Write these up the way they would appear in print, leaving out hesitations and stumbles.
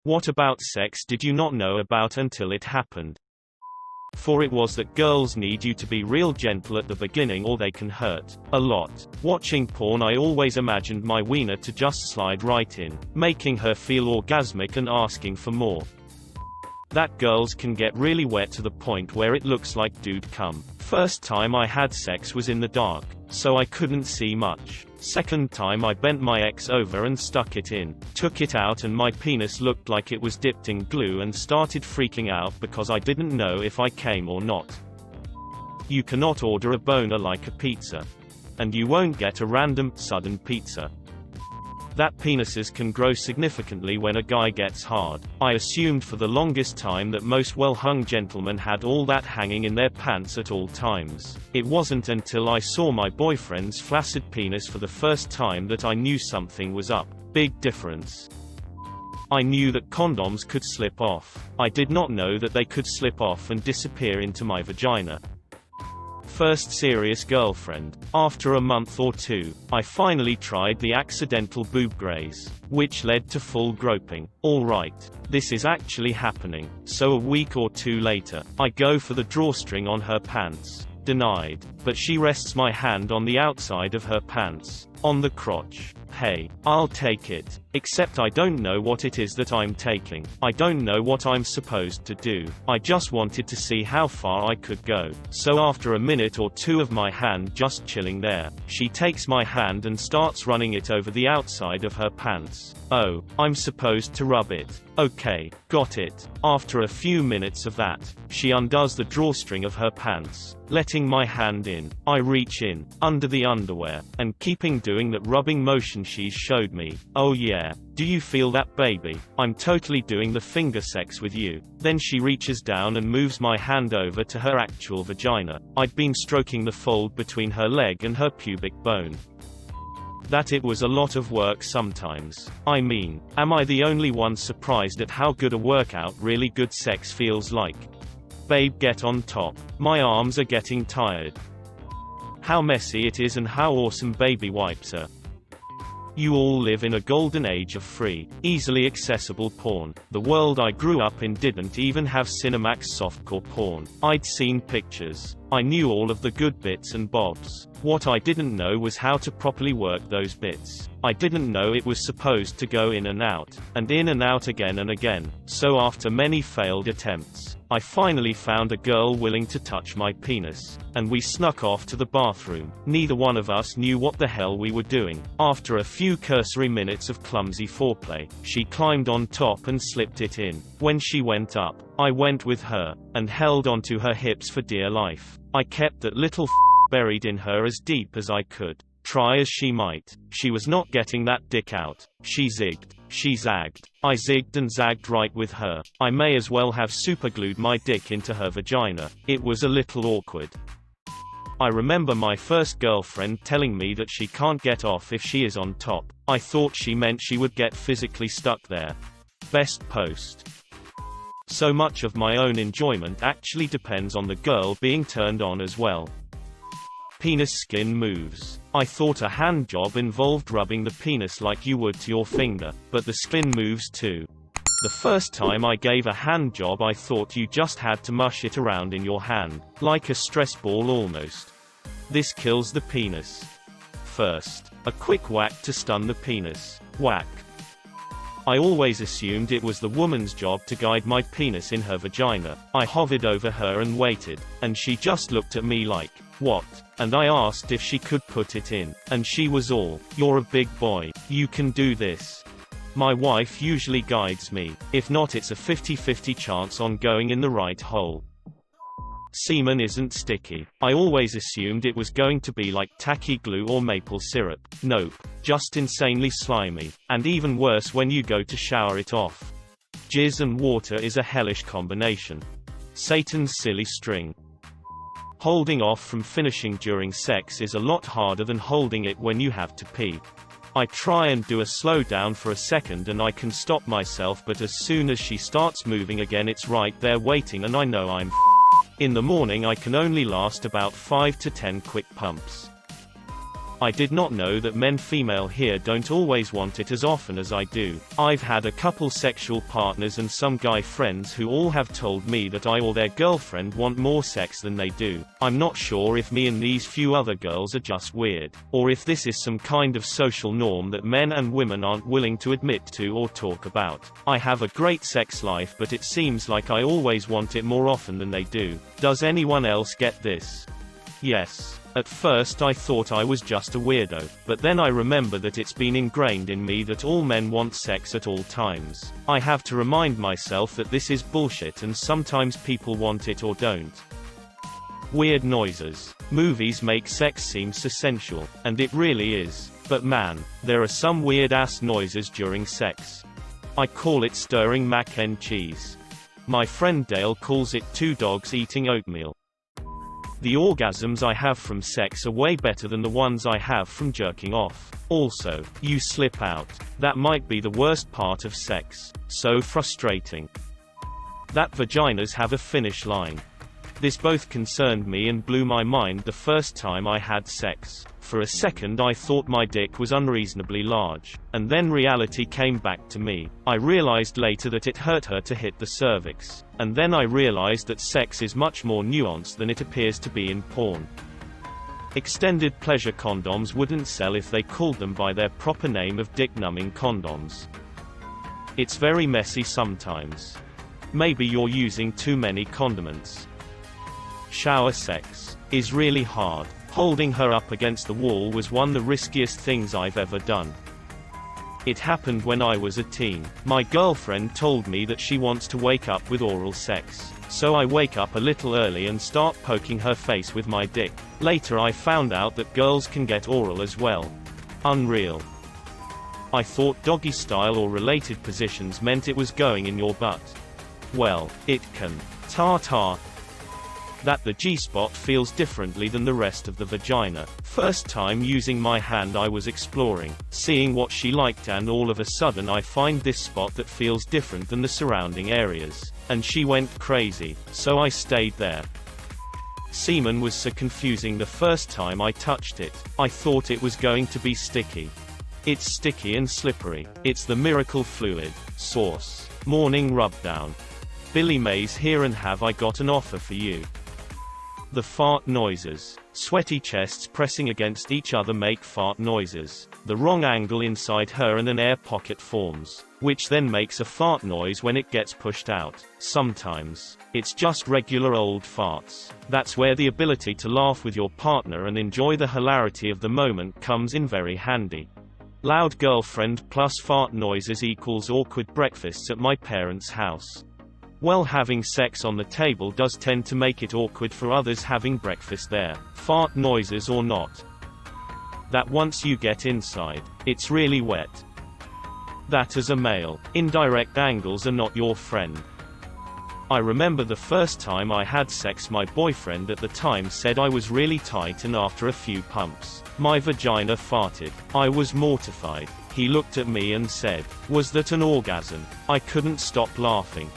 What about sex did you not know about until it happened? For it was that girls need you to be real gentle at the beginning or they can hurt a lot. Watching porn, I always imagined my wiener to just slide right in, making her feel orgasmic and asking for more. That girls can get really wet to the point where it looks like dude cum. First time I had sex was in the dark, so I couldn't see much. Second time I bent my ex over and stuck it in. Took it out and my penis looked like it was dipped in glue and started freaking out because I didn't know if I came or not. You cannot order a boner like a pizza. And you won't get a random, sudden pizza. That penises can grow significantly when a guy gets hard. I assumed for the longest time that most well-hung gentlemen had all that hanging in their pants at all times. It wasn't until I saw my boyfriend's flaccid penis for the first time that I knew something was up. Big difference. I knew that condoms could slip off. I did not know that they could slip off and disappear into my vagina. First serious girlfriend. After a month or two, I finally tried the accidental boob graze, which led to full groping. Alright, this is actually happening. So a week or two later, I go for the drawstring on her pants. Denied. But she rests my hand on the outside of her pants, on the crotch. Hey, I'll take it. Except I don't know what it is that I'm taking. I don't know what I'm supposed to do. I just wanted to see how far I could go. So after a minute or two of my hand just chilling there, she takes my hand and starts running it over the outside of her pants. Oh, I'm supposed to rub it. Okay, got it. After a few minutes of that, she undoes the drawstring of her pants, letting my hand in. I reach in, under the underwear, and keeping doing that rubbing motion she showed me. Oh yeah, do you feel that, baby? I'm totally doing the finger sex with you. Then she reaches down and moves my hand over to her actual vagina. I'd been stroking the fold between her leg and her pubic bone. That it was a lot of work sometimes. I mean, am I the only one surprised at how good a workout really good sex feels like? Babe, get on top. My arms are getting tired. How messy it is and how awesome baby wipes are. You all live in a golden age of free, easily accessible porn. The world I grew up in didn't even have Cinemax softcore porn. I'd seen pictures. I knew all of the good bits and bobs. What I didn't know was how to properly work those bits. I didn't know it was supposed to go in and out again and again. So after many failed attempts, I finally found a girl willing to touch my penis, and we snuck off to the bathroom. Neither one of us knew what the hell we were doing. After a few cursory minutes of clumsy foreplay, she climbed on top and slipped it in. When she went up, I went with her, and held onto her hips for dear life. I kept that little buried in her as deep as I could. Try as she might, she was not getting that dick out. She zigged. She zagged. I zigged and zagged right with her. I may as well have superglued my dick into her vagina. It was a little awkward. I remember my first girlfriend telling me that she can't get off if she is on top. I thought she meant she would get physically stuck there. Best post. So much of my own enjoyment actually depends on the girl being turned on as well. Penis skin moves. I thought a hand job involved rubbing the penis like you would to your finger, but the skin moves too. The first time I gave a hand job I thought you just had to mush it around in your hand, like a stress ball almost. This kills the penis. First, a quick whack to stun the penis. Whack. I always assumed it was the woman's job to guide my penis in her vagina. I hovered over her and waited, and she just looked at me like, what? And I asked if she could put it in, and she was all, you're a big boy, you can do this. My wife usually guides me. If not, it's a 50-50 chance on going in the right hole. Semen isn't sticky. I always assumed it was going to be like tacky glue or maple syrup. Nope. Just insanely slimy. And even worse when you go to shower it off. Jizz and water is a hellish combination. Satan's silly string. Holding off from finishing during sex is a lot harder than holding it when you have to pee. I try and do a slow down for a second and I can stop myself, but as soon as she starts moving again it's right there waiting and I know I'm In the morning I can only last about 5 to 10 quick pumps. I did not know that men female here don't always want it as often as I do. I've had a couple sexual partners and some guy friends who all have told me that I or their girlfriend want more sex than they do. I'm not sure if me and these few other girls are just weird, or if this is some kind of social norm that men and women aren't willing to admit to or talk about. I have a great sex life, but it seems like I always want it more often than they do. Does anyone else get this? Yes. At first I thought I was just a weirdo, but then I remember that it's been ingrained in me that all men want sex at all times. I have to remind myself that this is bullshit and sometimes people want it or don't. Weird noises. Movies make sex seem so sensual, and it really is. But man, there are some weird-ass noises during sex. I call it stirring mac and cheese. My friend Dale calls it two dogs eating oatmeal. The orgasms I have from sex are way better than the ones I have from jerking off. Also, you slip out. That might be the worst part of sex. So frustrating. That vaginas have a finish line. This both concerned me and blew my mind the first time I had sex. For a second I thought my dick was unreasonably large, and then reality came back to me. I realized later that it hurt her to hit the cervix, and then I realized that sex is much more nuanced than it appears to be in porn. Extended pleasure condoms wouldn't sell if they called them by their proper name of dick-numbing condoms. It's very messy sometimes. Maybe you're using too many condiments. Shower sex is really hard. Holding her up against the wall was one of the riskiest things I've ever done. It happened when I was a teen. My girlfriend told me that she wants to wake up with oral sex. So I wake up a little early and start poking her face with my dick. Later I found out that girls can get oral as well. Unreal. I thought doggy style or related positions meant it was going in your butt. Well, it can. Ta-ta. That the G-spot feels differently than the rest of the vagina. First time using my hand I was exploring, seeing what she liked, and all of a sudden I find this spot that feels different than the surrounding areas. And she went crazy, so I stayed there. Semen was so confusing the first time I touched it. I thought it was going to be sticky. It's sticky and slippery. It's the miracle fluid. Source. Morning rubdown. Billy Mays here, and have I got an offer for you? The fart noises. Sweaty chests pressing against each other make fart noises. The wrong angle inside her and an air pocket forms, which then makes a fart noise when it gets pushed out. Sometimes, it's just regular old farts. That's where the ability to laugh with your partner and enjoy the hilarity of the moment comes in very handy. Loud girlfriend plus fart noises equals awkward breakfasts at my parents' house. Well, having sex on the table does tend to make it awkward for others having breakfast there, fart noises or not. That once you get inside, it's really wet. That as a male, indirect angles are not your friend. I remember the first time I had sex, my boyfriend at the time said I was really tight, and after a few pumps, my vagina farted. I was mortified. He looked at me and said, "Was that an orgasm?" I couldn't stop laughing.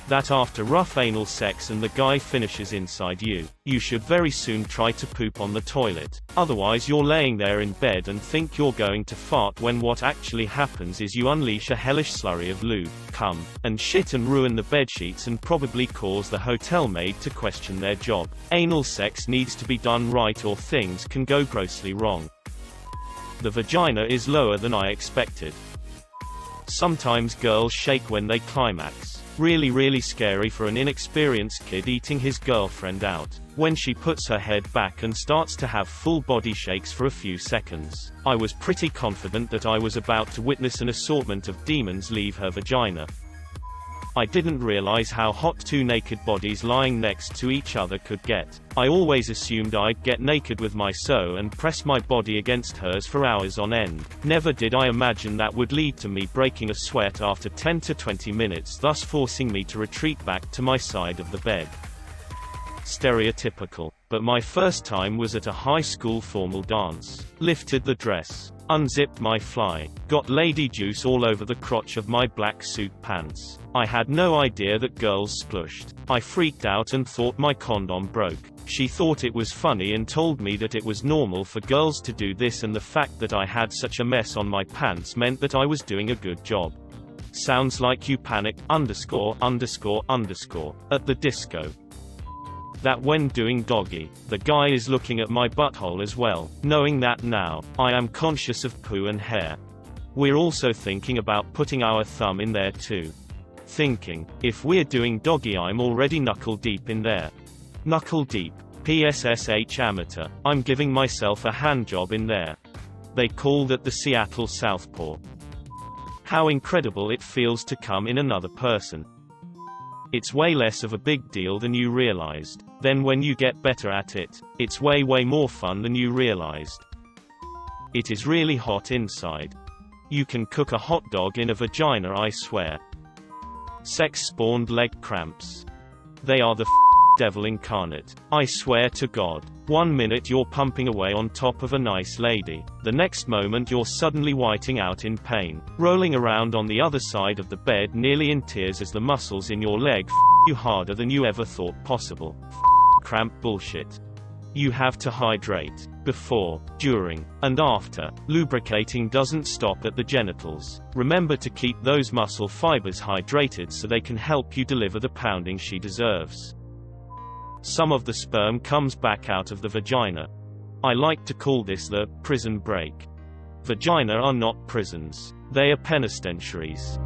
That after rough anal sex and the guy finishes inside you, you should very soon try to poop on the toilet. Otherwise you're laying there in bed and think you're going to fart, when what actually happens is you unleash a hellish slurry of lube, cum, and shit and ruin the bedsheets and probably cause the hotel maid to question their job. Anal sex needs to be done right or things can go grossly wrong. The vagina is lower than I expected. Sometimes girls shake when they climax. Really scary for an inexperienced kid eating his girlfriend out. When she puts her head back and starts to have full body shakes for a few seconds, I was pretty confident that I was about to witness an assortment of demons leave her vagina. I didn't realize how hot two naked bodies lying next to each other could get. I always assumed I'd get naked with my sew and press my body against hers for hours on end. Never did I imagine that would lead to me breaking a sweat after 10 to 20 minutes, thus forcing me to retreat back to my side of the bed. Stereotypical. But my first time was at a high school formal dance. Lifted the dress. Unzipped my fly. Got lady juice all over the crotch of my black suit pants. I had no idea that girls splooshed. I freaked out and thought my condom broke. She thought it was funny and told me that it was normal for girls to do this, and the fact that I had such a mess on my pants meant that I was doing a good job. Sounds like you panicked, ____, at the disco. That when doing doggy, the guy is looking at my butthole as well. Knowing that now, I am conscious of poo and hair. We're also thinking about putting our thumb in there too. Thinking, if we're doing doggy I'm already knuckle deep in there. Knuckle deep. PSSH amateur. I'm giving myself a handjob in there. They call that the Seattle Southpaw. How incredible it feels to come in another person. It's way less of a big deal than you realized. Then when you get better at it, it's way more fun than you realized. It is really hot inside. You can cook a hot dog in a vagina, I swear. Sex spawned leg cramps. They are the devil incarnate. I swear to God. One minute you're pumping away on top of a nice lady. The next moment you're suddenly whiting out in pain. Rolling around on the other side of the bed nearly in tears as the muscles in your leg you harder than you ever thought possible. Cramp bullshit. You have to hydrate. Before, during, and after. Lubricating doesn't stop at the genitals. Remember to keep those muscle fibers hydrated so they can help you deliver the pounding she deserves. Some of the sperm comes back out of the vagina. I like to call this the prison break. Vagina are not prisons. They are penitentiaries.